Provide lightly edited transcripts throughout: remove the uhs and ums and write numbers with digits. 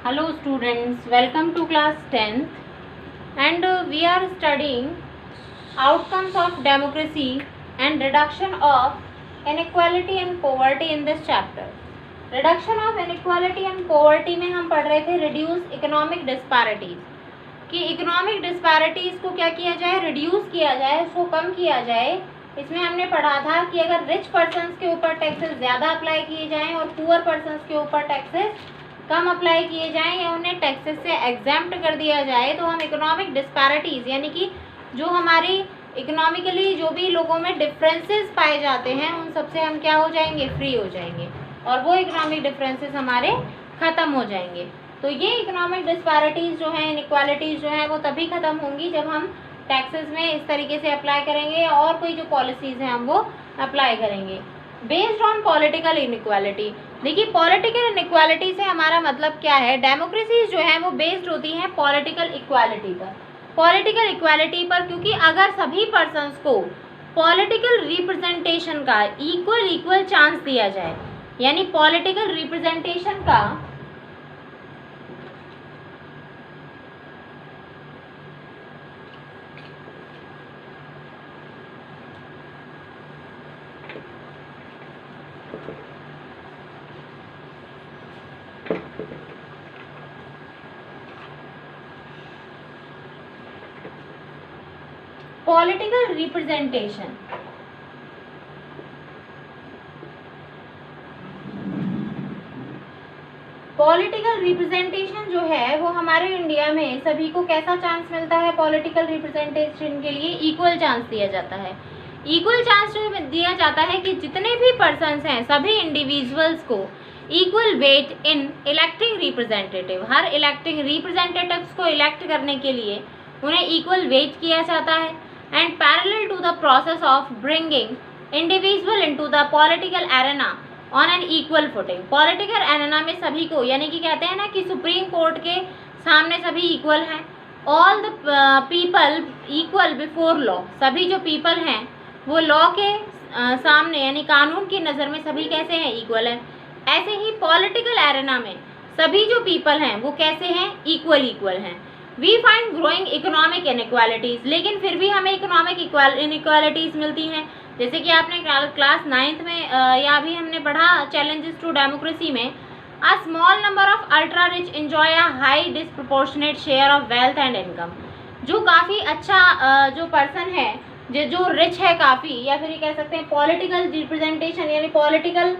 Hello students, welcome to class 10th and we are studying outcomes of democracy and reduction of inequality and poverty in this chapter. Reduction of inequality and poverty में हम पढ़ रहे थे reduce economic disparities कि economic disparities को क्या किया जाए, रिड्यूस किया जाए, उसको कम किया जाए। इसमें हमने पढ़ा था कि अगर रिच पर्सन्स के ऊपर टैक्सेस ज़्यादा अप्लाई किए जाएं और पुअर पर्सन्स के ऊपर टैक्सेस कम अप्लाई किए जाएं या उन्हें टैक्सेस से एग्जैम्प्ट कर दिया जाए तो हम इकोनॉमिक डिस्पैरिटीज़ यानी कि जो हमारी इकोनॉमिकली जो भी लोगों में डिफरेंसेस पाए जाते हैं उन सबसे हम क्या हो जाएंगे, फ्री हो जाएंगे और वो इकोनॉमिक डिफरेंसेस हमारे ख़त्म हो जाएंगे। तो ये इकोनॉमिक डिस्पैरिटीज़ जो हैं, इनइक्वालिटीज़ जो हैं वो तभी ख़त्म होंगी जब हम टैक्सेस में इस तरीके से अप्लाई करेंगे और कोई जो पॉलिसीज़ हैं हम वो अप्लाई करेंगे। बेस्ड ऑन पॉलिटिकल इनइक्वालिटी, देखिए पॉलिटिकल इनइक्वालिटी से हमारा मतलब क्या है, डेमोक्रेसी जो है वो बेस्ड होती हैं पॉलिटिकल इक्वालिटी पर, पॉलिटिकल इक्वालिटी पर, क्योंकि अगर सभी पर्सन्स को पॉलिटिकल रिप्रेजेंटेशन का इक्वल चांस दिया जाए, यानी पॉलिटिकल रिप्रेजेंटेशन का पॉलिटिकल रिप्रेजेंटेशन जो है वो हमारे इंडिया में सभी को कैसा चांस मिलता है, पॉलिटिकल रिप्रेजेंटेशन के लिए इक्वल चांस दिया जाता है। इक्वल चांस जो दिया जाता है कि जितने भी पर्सन्स हैं सभी इंडिविजुअल्स को equal weight in electing representative, हर इलेक्टिंग रिप्रेजेंटेटिव्स को इलेक्ट करने के लिए उन्हें इक्वल वेट किया जाता है। And parallel to the process of bringing individual into the political arena on an equal footing, political arena में सभी को, यानी कि कहते हैं ना कि सुप्रीम कोर्ट के सामने सभी इक्वल हैं, all the people equal before law, सभी जो पीपल हैं वो लॉ के सामने यानी कानून की नज़र में सभी कैसे हैं, इक्वल हैं। ऐसे ही पॉलिटिकल एरेना में सभी जो पीपल हैं वो कैसे हैं, इक्वल हैं। We find growing economic inequalities, लेकिन फिर भी हमें इकोनॉमिक इनइक्वालिटीज़ मिलती हैं, जैसे कि आपने क्लास 9th में या अभी हमने पढ़ा चैलेंजेस टू डेमोक्रेसी में, a small number of ultra rich enjoy a high disproportionate share of wealth and income, जो काफ़ी अच्छा जो पर्सन है जो रिच है काफ़ी, या फिर ये कह सकते हैं पॉलिटिकल रिप्रेजेंटेशन यानी पॉलिटिकल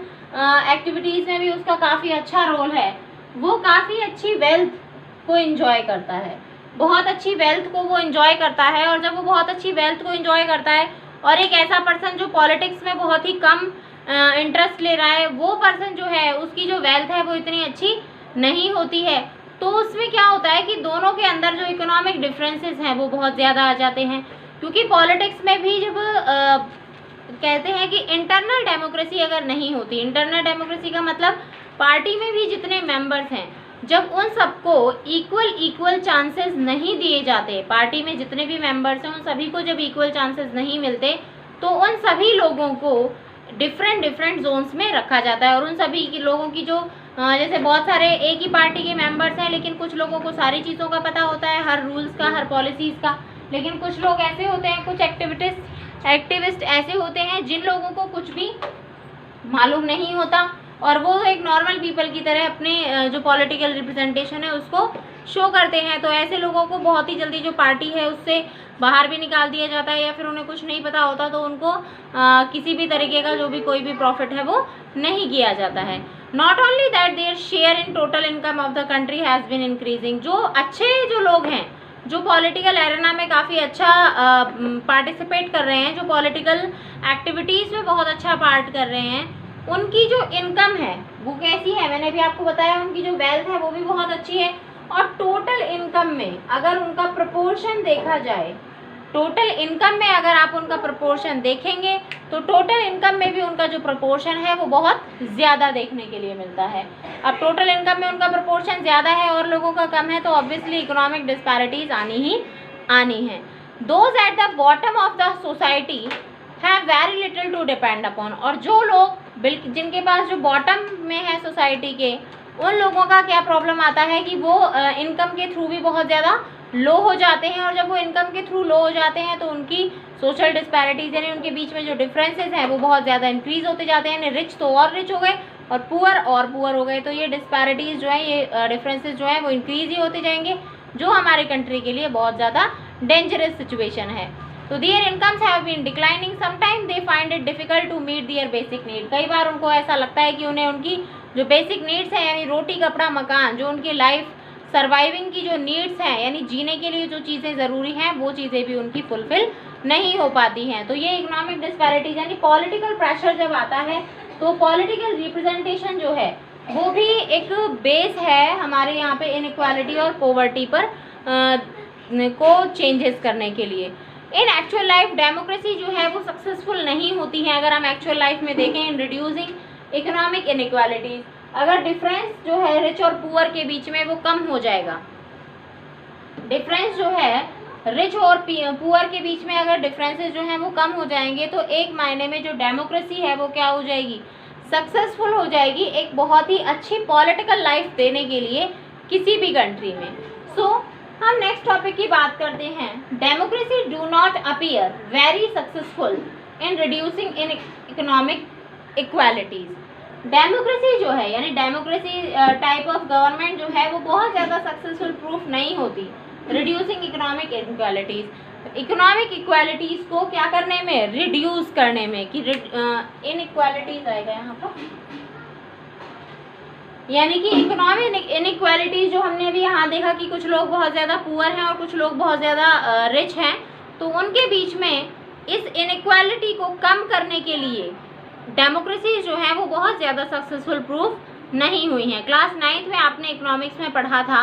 एक्टिविटीज़ में भी उसका काफ़ी अच्छा रोल है, वो काफ़ी अच्छी वेल्थ को एंजॉय करता है, बहुत अच्छी वेल्थ को वो एंजॉय करता है। और जब वो बहुत अच्छी वेल्थ को एंजॉय करता है और एक ऐसा पर्सन जो पॉलिटिक्स में बहुत ही कम इंटरेस्ट ले रहा है, वो पर्सन जो है उसकी जो वेल्थ है वो इतनी अच्छी नहीं होती है, तो उसमें क्या होता है कि दोनों के अंदर जो इकोनॉमिक डिफरेंसेस हैं वो बहुत ज़्यादा आ जाते हैं। क्योंकि पॉलिटिक्स में भी जब कहते हैं कि इंटरनल डेमोक्रेसी अगर नहीं होती, इंटरनल डेमोक्रेसी का मतलब पार्टी में भी जितने मेंबर्स हैं जब उन सबको इक्वल चांसेस नहीं दिए जाते, पार्टी में जितने भी मेंबर्स हैं उन सभी को जब इक्वल चांसेस नहीं मिलते तो उन सभी लोगों को डिफरेंट जोन्स में रखा जाता है। और उन सभी लोगों की जो जैसे बहुत सारे एक ही पार्टी के मेंबर्स हैं लेकिन कुछ लोगों को सारी चीज़ों का पता होता है, हर रूल्स का, हर पॉलिसीज़ का, लेकिन कुछ लोग ऐसे होते हैं, कुछ एक्टिविस्ट ऐसे होते हैं जिन लोगों को कुछ भी मालूम नहीं होता और वो एक नॉर्मल पीपल की तरह अपने जो पॉलिटिकल रिप्रेजेंटेशन है उसको शो करते हैं। तो ऐसे लोगों को बहुत ही जल्दी जो पार्टी है उससे बाहर भी निकाल दिया जाता है, या फिर उन्हें कुछ नहीं पता होता तो उनको किसी भी तरीके का जो भी कोई भी प्रॉफिट है वो नहीं किया जाता है। Not only that their share in total income of the country has been increasing, जो अच्छे जो लोग हैं जो पॉलिटिकल एरेना में काफ़ी अच्छा पार्टिसिपेट कर रहे हैं, जो पॉलिटिकल एक्टिविटीज़ में बहुत अच्छा पार्ट कर रहे हैं, उनकी जो इनकम है वो कैसी है, मैंने भी आपको बताया उनकी जो वेल्थ है वो भी बहुत अच्छी है। और टोटल इनकम में अगर उनका प्रपोर्शन देखा जाए, टोटल इनकम में अगर आप उनका प्रपोर्शन देखेंगे तो टोटल इनकम में भी उनका जो प्रपोर्शन है वो बहुत ज़्यादा देखने के लिए मिलता है। अब टोटल इनकम में उनका प्रपोर्शन ज़्यादा है और लोगों का कम है तो ऑब्वियसली इकोनॉमिक डिस्पैरिटीज़ आनी है। Those at the bottom of the society have very little to depend upon, और जो लोग जिनके पास जो बॉटम में है सोसाइटी के उन लोगों का क्या प्रॉब्लम आता है कि वो इनकम के थ्रू भी बहुत ज़्यादा लो हो जाते हैं, और जब वो इनकम के थ्रू लो हो जाते हैं तो उनकी सोशल डिस्पैरिटीज़ यानी उनके बीच में जो डिफरेंसेस हैं वो बहुत ज़्यादा इंक्रीज होते जाते हैं। यानी रिच तो और रिच हो गए और पुअर हो गए, तो ये डिस्पैरिटीज़ जो है, ये डिफरेंसेस जो है वो इंक्रीज ही होते जाएंगे, जो हमारे कंट्री के लिए बहुत ज़्यादा डेंजरस सिचुएशन है। तो their incomes have been declining, sometime they find it difficult to meet their basic need. कई बार उनको ऐसा लगता है कि उन्हें उनकी जो बेसिक नीड्स हैं, यानी रोटी कपड़ा मकान, जो उनकी लाइफ सर्वाइविंग की जो नीड्स हैं, यानी जीने के लिए जो चीज़ें ज़रूरी हैं, वो चीज़ें भी उनकी फुलफिल नहीं हो पाती हैं। तो ये इकोनॉमिक डिस्पैरिटीज यानी पॉलिटिकल प्रेशर जब आता है, तो पॉलिटिकल रिप्रेजेंटेशन जो है वो भी एक बेस है हमारे यहाँ पे इनइक्वालिटी और पॉवर्टी पर को चेंजेस करने के लिए। इन एक्चुअल लाइफ डेमोक्रेसी जो है वो सक्सेसफुल नहीं होती है। अगर हम एक्चुअल लाइफ में देखें, इन रिड्यूसिंग इकोनॉमिक इनइक्वालिटीज, अगर डिफरेंस जो है रिच और पुअर के बीच में वो कम हो जाएगा, डिफरेंस जो है रिच और पुअर के बीच में अगर डिफरेंसेस जो हैं वो कम हो जाएंगे, तो एक मायने में जो डेमोक्रेसी है वो क्या हो जाएगी, सक्सेसफुल हो जाएगी, एक बहुत ही अच्छी पॉलिटिकल लाइफ देने के लिए किसी भी कंट्री में। सो हम नेक्स्ट टॉपिक की बात करते हैं। Democracy do not appear very successful in reducing in economic equalities. Democracy जो है यानी डेमोक्रेसी टाइप ऑफ गवर्नमेंट जो है वो बहुत ज़्यादा सक्सेसफुल प्रूफ नहीं होती reducing economic inequalities, economic equalities को क्या करने में, रिड्यूस करने में, कि इनइक्वालिटीज आएगा यहाँ पर, यानी कि इकोनॉमिक इनइक्वालिटीज जो हमने अभी यहाँ देखा कि कुछ लोग बहुत ज़्यादा पुअर हैं और कुछ लोग बहुत ज़्यादा रिच हैं, तो उनके बीच में इस इनइक्वालिटी को कम करने के लिए डेमोक्रेसी जो है वो बहुत ज़्यादा सक्सेसफुल प्रूफ नहीं हुई है। क्लास 9th में आपने इकोनॉमिक्स में पढ़ा था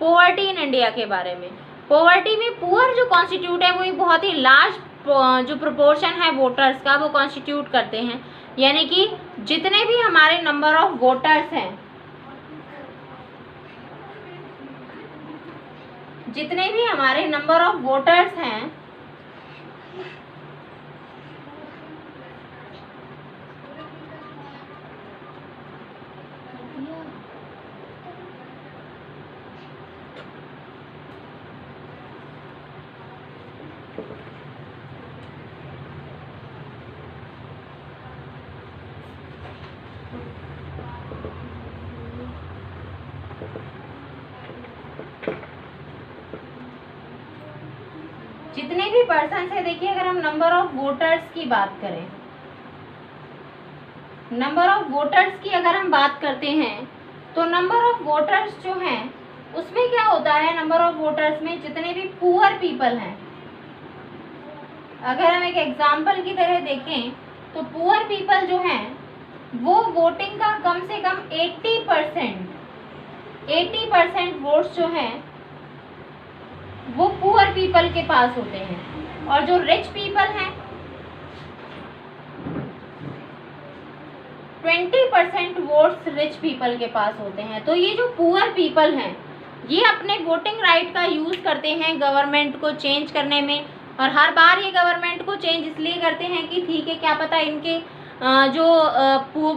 पॉवर्टी इन इंडिया के बारे में। पॉवर्टी में पुअर जो कॉन्स्टिट्यूट है वो एक बहुत ही लार्ज जो प्रोपोर्शन है वोटर्स का वो कॉन्स्टिट्यूट करते हैं, यानी कि जितने भी हमारे नंबर ऑफ वोटर्स हैं, जितने भी हमारे नंबर ऑफ वोटर्स हैं जितने भी पर्सन है, देखिए अगर हम नंबर ऑफ वोटर्स की बात करें, नंबर ऑफ वोटर्स की अगर हम बात करते हैं, तो नंबर ऑफ वोटर्स जो हैं उसमें क्या होता है, नंबर ऑफ वोटर्स में जितने भी पुअर पीपल हैं, अगर हम एक एग्जाम्पल की तरह देखें तो पुअर पीपल जो हैं वो वोटिंग का कम से कम 80% वोट्स जो हैं वो पुअर पीपल के पास होते हैं, और जो रिच पीपल हैं 20% वोट्स रिच पीपल के पास होते हैं। तो ये जो पुअर पीपल हैं ये अपने वोटिंग राइट का यूज़ करते हैं गवर्नमेंट को चेंज करने में, और हर बार ये गवर्नमेंट को चेंज इसलिए करते हैं कि ठीक है क्या पता इनके जो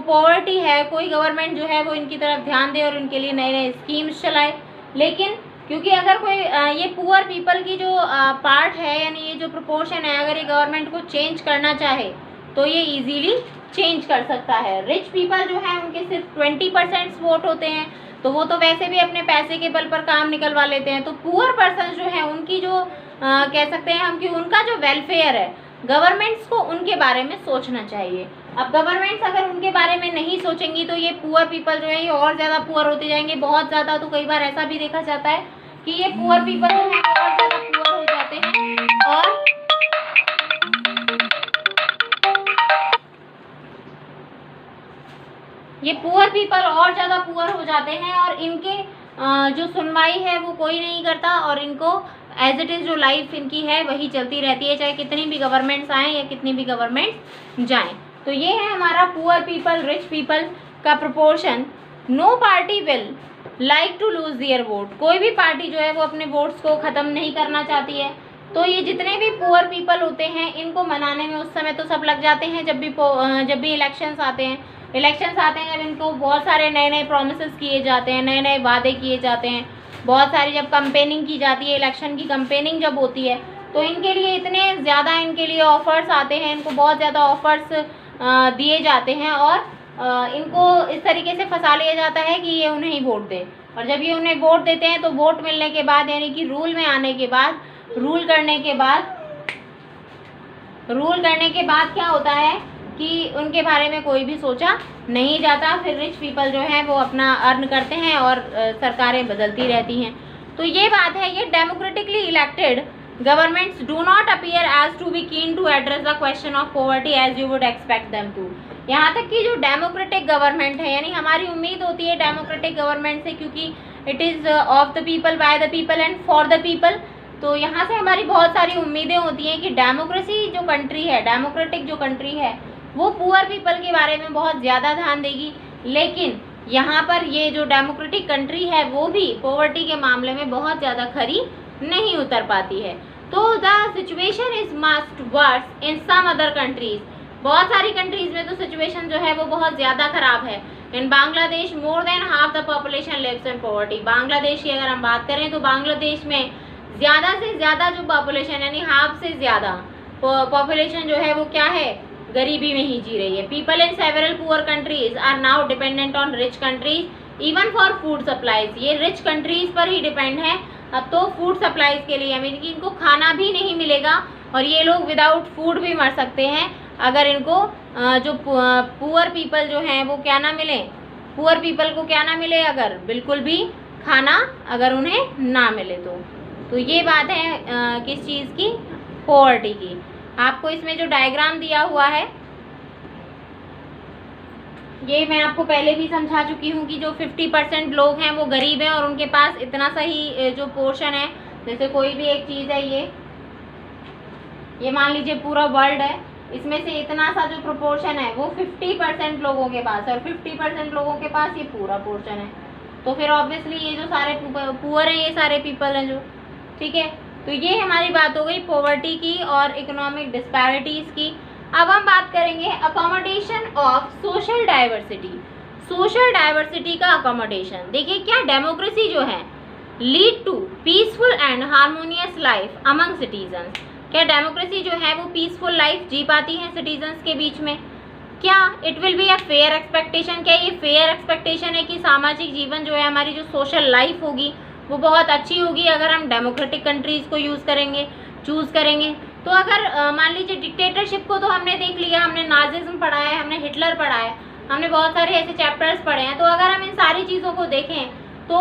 पॉवर्टी है, कोई गवर्नमेंट जो है वो इनकी तरफ ध्यान दे और उनके लिए नए नए स्कीम्स चलाए। लेकिन क्योंकि अगर कोई ये पुअर पीपल की जो पार्ट है, यानी ये जो प्रोपोर्शन है, अगर ये गवर्नमेंट को चेंज करना चाहे तो ये इजीली चेंज कर सकता है। रिच पीपल जो है उनके सिर्फ 20% वोट होते हैं, तो वो तो वैसे भी अपने पैसे के बल पर काम निकलवा लेते हैं। तो पुअर पर्सन जो है उनकी जो कह सकते हैं हम कि उनका जो वेलफेयर है, गवर्नमेंट्स को उनके बारे में सोचना चाहिए। अब गवर्नमेंट्स अगर उनके बारे में नहीं सोचेंगी तो ये पुअर पीपल जो है ये और ज़्यादा पुअर होते जाएंगे, बहुत ज़्यादा। तो कई बार ऐसा भी देखा जाता है कि ये पुअर पीपल जो है और ज़्यादा पुअर हो जाते हैं, और ये पुअर पीपल और ज़्यादा पुअर हो जाते हैं, और इनके जो सुनवाई है वो कोई नहीं करता, और इनको एज इट इज़ जो लाइफ इनकी है वही चलती रहती है, चाहे कितनी भी गवर्नमेंट्स आएँ या कितनी भी गवर्नमेंट्स जाएं। तो ये है हमारा पुअर पीपल रिच पीपल का proportion. No party will like to lose their vote, कोई भी पार्टी जो है वो अपने वोट्स को ख़त्म नहीं करना चाहती है। तो ये जितने भी पुअर पीपल होते हैं इनको मनाने में उस समय तो सब लग जाते हैं जब भी इलेक्शंस आते हैं। इलेक्शंस आते हैं जब इनको बहुत सारे नए नए प्रोमिसेस किए जाते हैं, नए नए वादे किए जाते हैं, बहुत सारी जब कंपेनिंग की जाती है, इलेक्शन की कंपेनिंग जब होती है तो इनके लिए इतने ज़्यादा इनके लिए ऑफ़र्स आते हैं, इनको बहुत ज़्यादा ऑफ़र्स दिए जाते हैं और इनको इस तरीके से फंसा लिया जाता है कि ये उन्हें ही वोट दें। और जब ये उन्हें वोट देते हैं तो वोट मिलने के बाद यानी कि रूल में आने के बाद, रूल करने के बाद क्या होता है कि उनके बारे में कोई भी सोचा नहीं जाता। फिर रिच पीपल जो है वो अपना अर्न करते हैं और सरकारें बदलती रहती हैं। तो ये बात है, ये democratically elected governments do not appear as to be keen to address the question of poverty as you would expect them to. यहाँ तक कि जो डेमोक्रेटिक गवर्नमेंट है, यानी हमारी उम्मीद होती है डेमोक्रेटिक गवर्नमेंट से, क्योंकि it is of the people, by the people and for the people. तो यहाँ से हमारी बहुत सारी उम्मीदें होती हैं कि डेमोक्रेसी जो कंट्री है, डेमोक्रेटिक जो कंट्री है, वो पुअर पीपल के बारे में बहुत ज़्यादा ध्यान देगी। लेकिन यहाँ पर ये जो डेमोक्रेटिक कंट्री है वो भी पॉवर्टी के मामले में बहुत ज़्यादा खरी नहीं उतर पाती है। तो the situation is must worse in some other countries. बहुत सारी कंट्रीज में तो सिचुएशन जो है वो बहुत ज़्यादा ख़राब है। In Bangladesh more than half the population lives in poverty. Bangladesh की अगर हम बात करें तो बांग्लादेश में ज़्यादा से ज़्यादा जो पॉपुलेशन यानी हाफ से ज़्यादा पॉपुलेशन जो है वो क्या है, गरीबी में ही जी रही है। People in several poor countries are now dependent on rich countries even for food supplies. ये रिच कंट्रीज पर ही डिपेंड है अब तो फूड सप्लाईज के लिए, यानी कि इनको खाना भी नहीं मिलेगा और ये लोग विदाउट फूड भी मर सकते हैं अगर इनको जो पुअर पीपल जो हैं वो क्या ना मिले, पुअर पीपल को क्या ना मिले, अगर बिल्कुल भी खाना अगर उन्हें ना मिले तो ये बात है किस चीज़ की, पॉवर्टी की। आपको इसमें जो डायग्राम दिया हुआ है ये मैं आपको पहले भी समझा चुकी हूँ कि जो 50% लोग हैं वो गरीब हैं और उनके पास इतना सा ही जो पोर्शन है, जैसे कोई भी एक चीज़ है, ये मान लीजिए पूरा वर्ल्ड है, इसमें से इतना सा जो प्रोपोर्शन है वो 50% लोगों के पास है और 50% लोगों के पास ये पूरा पोर्शन है। तो फिर ऑब्वियसली ये जो सारे पुअर हैं ये सारे पीपल हैं जो, ठीक है। तो ये हमारी बात हो गई पॉवर्टी की और इकोनॉमिक डिस्पैरिटीज़ की। अब हम बात करेंगे accommodation of social diversity. Social diversity का अकोमोडेशन, देखिए क्या डेमोक्रेसी जो है lead to peaceful and harmonious life among citizens. क्या डेमोक्रेसी जो है वो पीसफुल लाइफ जी पाती है सिटीजन्स के बीच में? क्या it will be a fair expectation? क्या ये फेयर एक्सपेक्टेशन है कि सामाजिक जीवन जो है, हमारी जो सोशल लाइफ होगी वो बहुत अच्छी होगी अगर हम डेमोक्रेटिक कंट्रीज़ को चूज़ करेंगे? तो अगर मान लीजिए डिक्टेटरशिप को तो हमने देख लिया, हमने नाजिज्म पढ़ा है, हमने हिटलर पढ़ा है, हमने बहुत सारे ऐसे चैप्टर्स पढ़े हैं। तो अगर हम इन सारी चीज़ों को देखें तो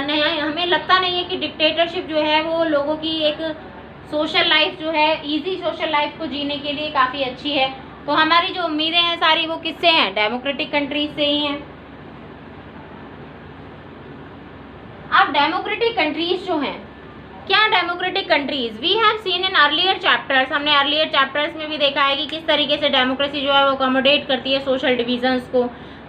नहीं, हमें लगता नहीं है कि डिक्टेटरशिप जो है वो लोगों की एक सोशल लाइफ जो है, ईजी सोशल लाइफ को जीने के लिए काफ़ी अच्छी है। तो हमारी जो उम्मीदें हैं सारी वो किससे हैं? डेमोक्रेटिक कंट्रीज से ही हैं। अब डेमोक्रेटिक कंट्रीज जो हैं, क्या democratic countries we have seen in earlier chapters, हमने अर्लियर चैप्टर्स में भी देखा है कि किस तरीके से डेमोक्रेसी जो है वो अकोमोडेट करती है सोशल डिविजन्स को।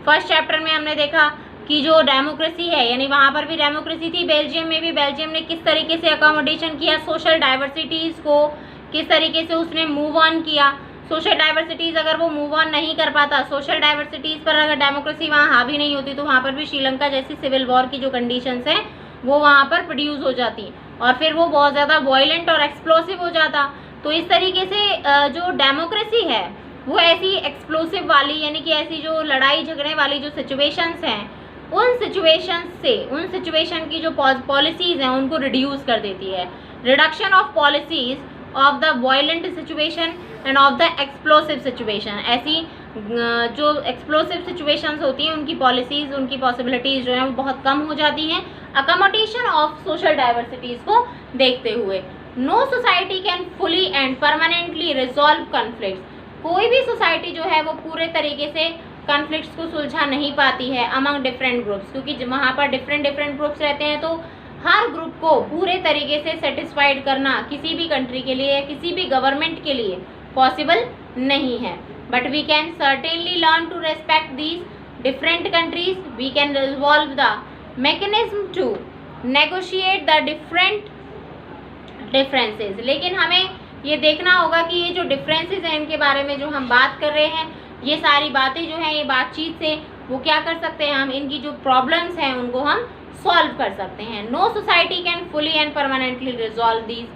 फर्स्ट चैप्टर में हमने देखा कि जो डेमोक्रेसी है, यानी वहाँ पर भी डेमोक्रेसी थी, बेल्जियम में भी, बेल्जियम ने किस तरीके से अकोमोडेशन किया सोशल डाइवर्सिटीज़ को, किस तरीके से उसने मूव ऑन किया। सोशल डाइवर्सिटीज़ अगर वो मूव ऑन नहीं कर पाता, सोशल डाइवर्सिटीज़ पर अगर डेमोक्रेसी वहाँ हावी नहीं होती, तो वहाँ पर भी श्रीलंका जैसी सिविल वॉर की जो कंडीशंस हैं वो वहाँ पर प्रोड्यूस हो जाती और फिर वो बहुत ज़्यादा वायलेंट और एक्सप्लोसिव हो जाता। तो इस तरीके से जो डेमोक्रेसी है वो ऐसी एक्सप्लोसिव वाली, यानी कि ऐसी जो लड़ाई झगड़े वाली जो सिचुएशंस हैं, उन सिचुएशन की जो पॉलिसीज़ हैं उनको रिड्यूस कर देती है। Reduction of policies of the violent situation end of the explosive situation. ऐसी जो एक्सप्लोसिव सिचुएशंस होती हैं उनकी पॉलिसीज़, उनकी पॉसिबिलिटीज़ जो हैं वो बहुत कम हो जाती हैं अकोमोडेशन ऑफ सोशल डाइवर्सिटीज़ को देखते हुए। No society can fully and permanently resolve conflicts. कोई भी सोसाइटी जो है वो पूरे तरीके से कॉन्फ्लिक्ट्स को सुलझा नहीं पाती है अमंग डिफरेंट ग्रुप्स, क्योंकि वहाँ पर डिफरेंट ग्रुप्स रहते हैं। तो हर ग्रुप को पूरे तरीके से सेटिस्फाइड करना किसी भी कंट्री के लिए, किसी भी गवर्नमेंट के लिए पॉसिबल नहीं है। But we can certainly learn to respect these different countries. We can resolve the mechanism to negotiate the different differences। लेकिन हमें ये देखना होगा कि ये जो डिफरेंसेस हैं इनके बारे में जो हम बात कर रहे हैं, ये सारी बातें जो हैं, ये बातचीत से वो क्या कर सकते हैं, हम इनकी जो प्रॉब्लम्स हैं उनको हम सॉल्व कर सकते हैं। No society can fully and permanently resolve these,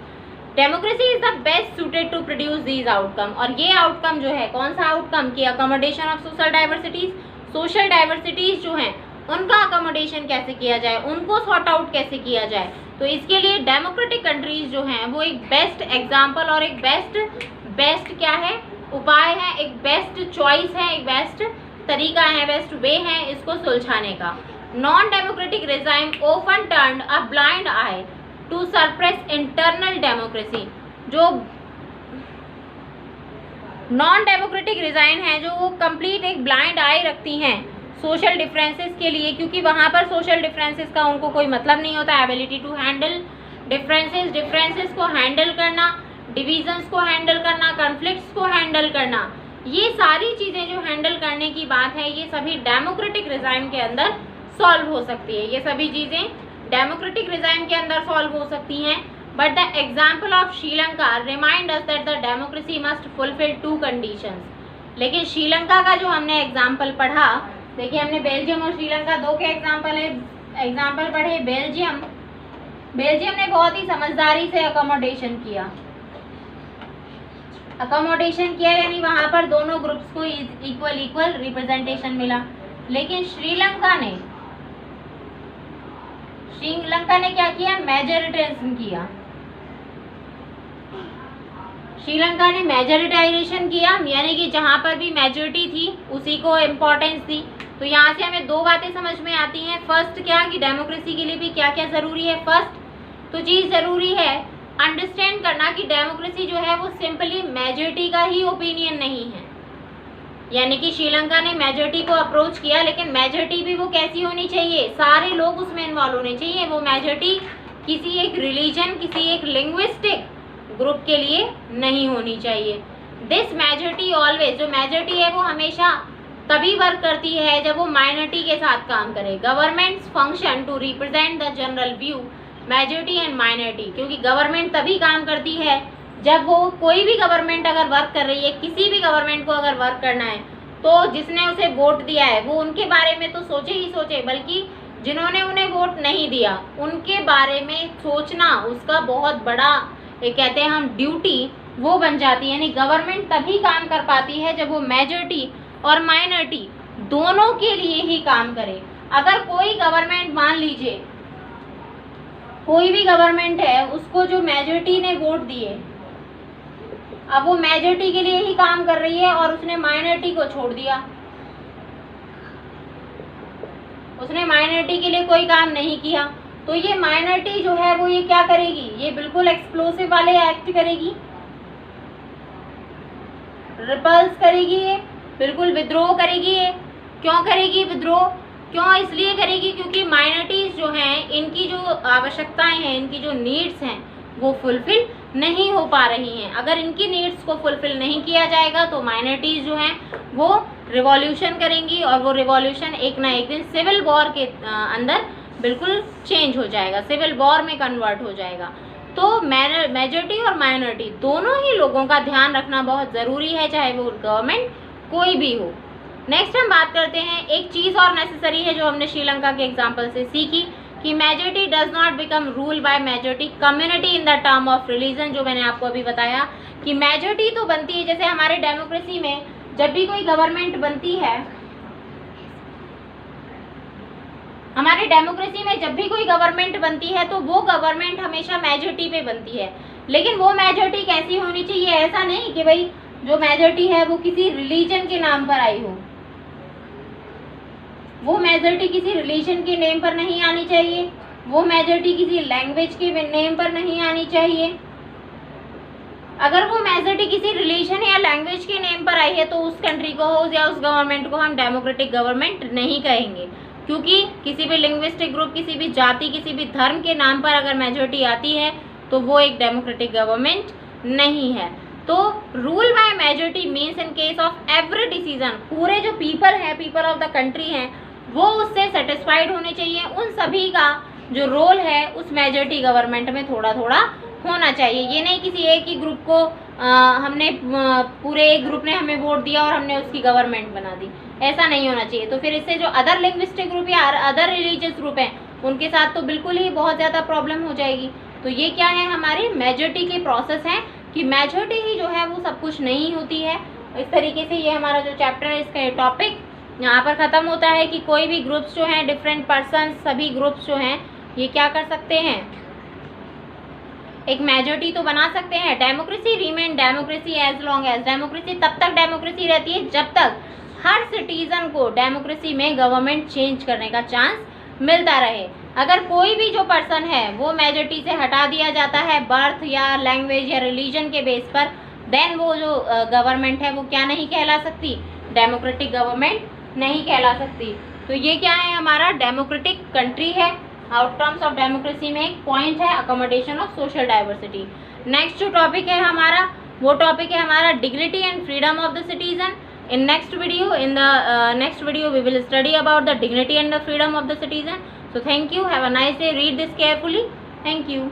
democracy is the best suited to produce these outcome. और ये आउटकम जो है, कौन सा आउटकम, की accommodation of social diversities, social diversities जो हैं उनका अकोमोडेशन कैसे किया जाए, उनको सॉर्ट आउट कैसे किया जाए। तो इसके लिए डेमोक्रेटिक कंट्रीज जो हैं वो एक बेस्ट एग्जाम्पल और एक बेस्ट क्या है, उपाय है, एक बेस्ट चॉइस है, एक बेस्ट तरीका है, बेस्ट वे है इसको सुलझाने का। Non democratic regime often turned a blind eye to suppress internal democracy. जो नॉन डेमोक्रेटिक रिजाइन है जो वो कंप्लीट एक ब्लाइंड आई रखती हैं सोशल डिफरेंसेस के लिए, क्योंकि वहाँ पर सोशल डिफरेंसेस का उनको कोई मतलब नहीं होता। एबिलिटी टू हैंडल डिफरेंसेस को हैंडल करना, डिविजन्स को हैंडल करना, कॉन्फ्लिक्ट्स को हैंडल करना, ये सारी चीज़ें जो हैंडल करने की बात है ये सभी डेमोक्रेटिक रिजाइम के अंदर सॉल्व हो सकती है। ये सभी चीज़ें डेमोक्रेटिक रिजाइम के अंदर सॉल्व हो सकती हैं। But the example of Sri Lanka remind us that the democracy must fulfil 2 conditions. लेकिन श्रीलंका का जो हमने एग्जाम्पल पढ़ा, देखिए हमने बेल्जियम और श्रीलंका 2 के एग्जाम्पल पढ़े। बेल्जियम ने बहुत ही समझदारी से अकोमोडेशन किया यानी वहाँ पर दोनों ग्रुप्स को इक्वल रिप्रेजेंटेशन मिला। लेकिन श्रीलंका ने क्या किया, मेजोरिटेशन किया। श्रीलंका ने मेजोरिटाइजेशन किया, यानी कि जहाँ पर भी मेजोरिटी थी उसी को इम्पोर्टेंस दी। तो यहाँ से हमें 2 बातें समझ में आती हैं। फर्स्ट क्या, कि डेमोक्रेसी के लिए भी क्या क्या ज़रूरी है। फर्स्ट तो चीज़ ज़रूरी है अंडरस्टैंड करना कि डेमोक्रेसी जो है वो सिंपली मेजोरिटी का ही ओपिनियन नहीं है। यानी कि श्रीलंका ने मेजोरिटी को अप्रोच किया, लेकिन मेजोरिटी भी वो कैसी होनी चाहिए, सारे लोग उसमें इन्वॉल्व होने चाहिए। वो मेजोरिटी किसी एक रिलीजन, किसी एक लिंग्विस्टिक ग्रुप के लिए नहीं होनी चाहिए। दिस मेजोरिटी ऑलवेज, जो मेजोरिटी है वो हमेशा तभी वर्क करती है जब वो माइनॉरिटी के साथ काम करे। Governments function to represent the general view majority and minority, क्योंकि गवर्नमेंट तभी काम करती है जब वो, कोई भी गवर्नमेंट अगर वर्क कर रही है, किसी भी गवर्नमेंट को अगर वर्क करना है तो जिसने उसे वोट दिया है वो उनके बारे में तो सोचे ही सोचे, बल्कि जिन्होंने उन्हें वोट नहीं दिया उनके बारे में सोचना उसका बहुत बड़ा एक कहते हैं हम ड्यूटी वो बन जाती है। यानी गवर्नमेंट तभी काम कर पाती है जब वो मेजॉरिटी और माइनॉरिटी दोनों के लिए ही काम करे। अगर कोई गवर्नमेंट, मान लीजिए कोई भी गवर्नमेंट है, उसको जो मेजॉरिटी ने वोट दिए, अब वो मेजॉरिटी के लिए ही काम कर रही है और उसने माइनॉरिटी को छोड़ दिया, उसने माइनॉरिटी के लिए कोई काम नहीं किया, तो ये माइनॉरिटी जो है वो ये क्या करेगी, ये बिल्कुल एक्सप्लोसिव वाले एक्ट करेगी, रिपल्स करेगी, ये बिल्कुल विद्रोह करेगी। ये क्यों करेगी विद्रोह, क्यों इसलिए करेगी क्योंकि माइनॉरिटीज जो हैं इनकी जो आवश्यकताएं हैं, इनकी जो नीड्स हैं वो फुलफिल नहीं हो पा रही हैं। अगर इनकी नीड्स को फुलफिल नहीं किया जाएगा तो माइनॉरिटीज जो हैं वो रिवॉल्यूशन करेंगी और वो रिवॉल्यूशन एक ना एक दिन सिविल वॉर के अंदर बिल्कुल चेंज हो जाएगा, सिविल वॉर में कन्वर्ट हो जाएगा। तो मेजॉरिटी और माइनॉरिटी दोनों ही लोगों का ध्यान रखना बहुत ज़रूरी है, चाहे वो गवर्नमेंट कोई भी हो। नेक्स्ट हम बात करते हैं, एक चीज़ और नेसेसरी है जो हमने श्रीलंका के एग्जाम्पल से सीखी कि majority does not become rule by majority community in the term of religion. जो मैंने आपको अभी बताया कि मेजॉरिटी तो बनती है, जैसे हमारे डेमोक्रेसी में जब भी कोई गवर्नमेंट बनती है, हमारे डेमोक्रेसी में जब भी कोई गवर्नमेंट बनती है तो वो गवर्नमेंट हमेशा मेजॉरिटी पे बनती है। लेकिन वो मेजॉरिटी कैसी होनी चाहिए, ऐसा नहीं कि भाई जो मेजॉरिटी है वो किसी रिलीजन के नाम पर आई हो, वो मेजॉरिटी किसी रिलीजन के नेम पर नहीं आनी चाहिए, वो मेजॉरिटी किसी लैंग्वेज के नेम पर नहीं आनी चाहिए। अगर वो मेजॉरिटी किसी रिलीजन या लैंग्वेज के नेम पर आई है तो उस कंट्री को या उस गवर्नमेंट को हम डेमोक्रेटिक गवर्नमेंट नहीं कहेंगे, क्योंकि किसी भी लिंग्विस्टिक ग्रुप, किसी भी जाति, किसी भी धर्म के नाम पर अगर मेजॉरिटी आती है तो वो एक डेमोक्रेटिक गवर्नमेंट नहीं है। तो rule by majority means in case of every decision, पूरे जो पीपल हैं, पीपल ऑफ द कंट्री हैं, वो उससे सेटिस्फाइड होने चाहिए। उन सभी का जो रोल है उस मेजॉरिटी गवर्नमेंट में थोड़ा थोड़ा होना चाहिए। ये नहीं किसी एक ही ग्रुप को हमने पूरे एक ग्रुप ने हमें वोट दिया और हमने उसकी गवर्नमेंट बना दी। ऐसा नहीं होना चाहिए। तो फिर इससे जो अदर लिंग्विस्टिक ग्रुप या अदर रिलीजियस ग्रुप हैं उनके साथ तो बिल्कुल ही बहुत ज़्यादा प्रॉब्लम हो जाएगी। तो ये क्या है, हमारी मेजॉरिटी की प्रोसेस है कि मेजॉरिटी ही जो है वो सब कुछ नहीं होती है। इस तरीके से ये हमारा जो चैप्टर है, इसका टॉपिक यहाँ पर ख़त्म होता है कि कोई भी ग्रुप्स जो हैं, डिफरेंट पर्सन, सभी ग्रुप्स जो हैं ये क्या कर सकते हैं, एक मेजॉरिटी तो बना सकते हैं। Democracy remain democracy as long as, democracy तब तक डेमोक्रेसी रहती है जब तक हर सिटीजन को डेमोक्रेसी में गवर्नमेंट चेंज करने का चांस मिलता रहे। अगर कोई भी जो पर्सन है वो मेजॉरिटी से हटा दिया जाता है बर्थ या लैंग्वेज या रिलीजन के बेस पर, देन वो जो गवर्नमेंट है वो क्या नहीं कहला सकती, डेमोक्रेटिक गवर्नमेंट नहीं कहला सकती। तो ये क्या है, हमारा डेमोक्रेटिक कंट्री है। आउटकम्स ऑफ डेमोक्रेसी में एक पॉइंट है accommodation of social diversity. Next जो टॉपिक है हमारा, वो टॉपिक है हमारा dignity and freedom of the citizen. in next video we will study about the dignity and the freedom of the citizen. So thank you, have a nice day, read this carefully, thank you.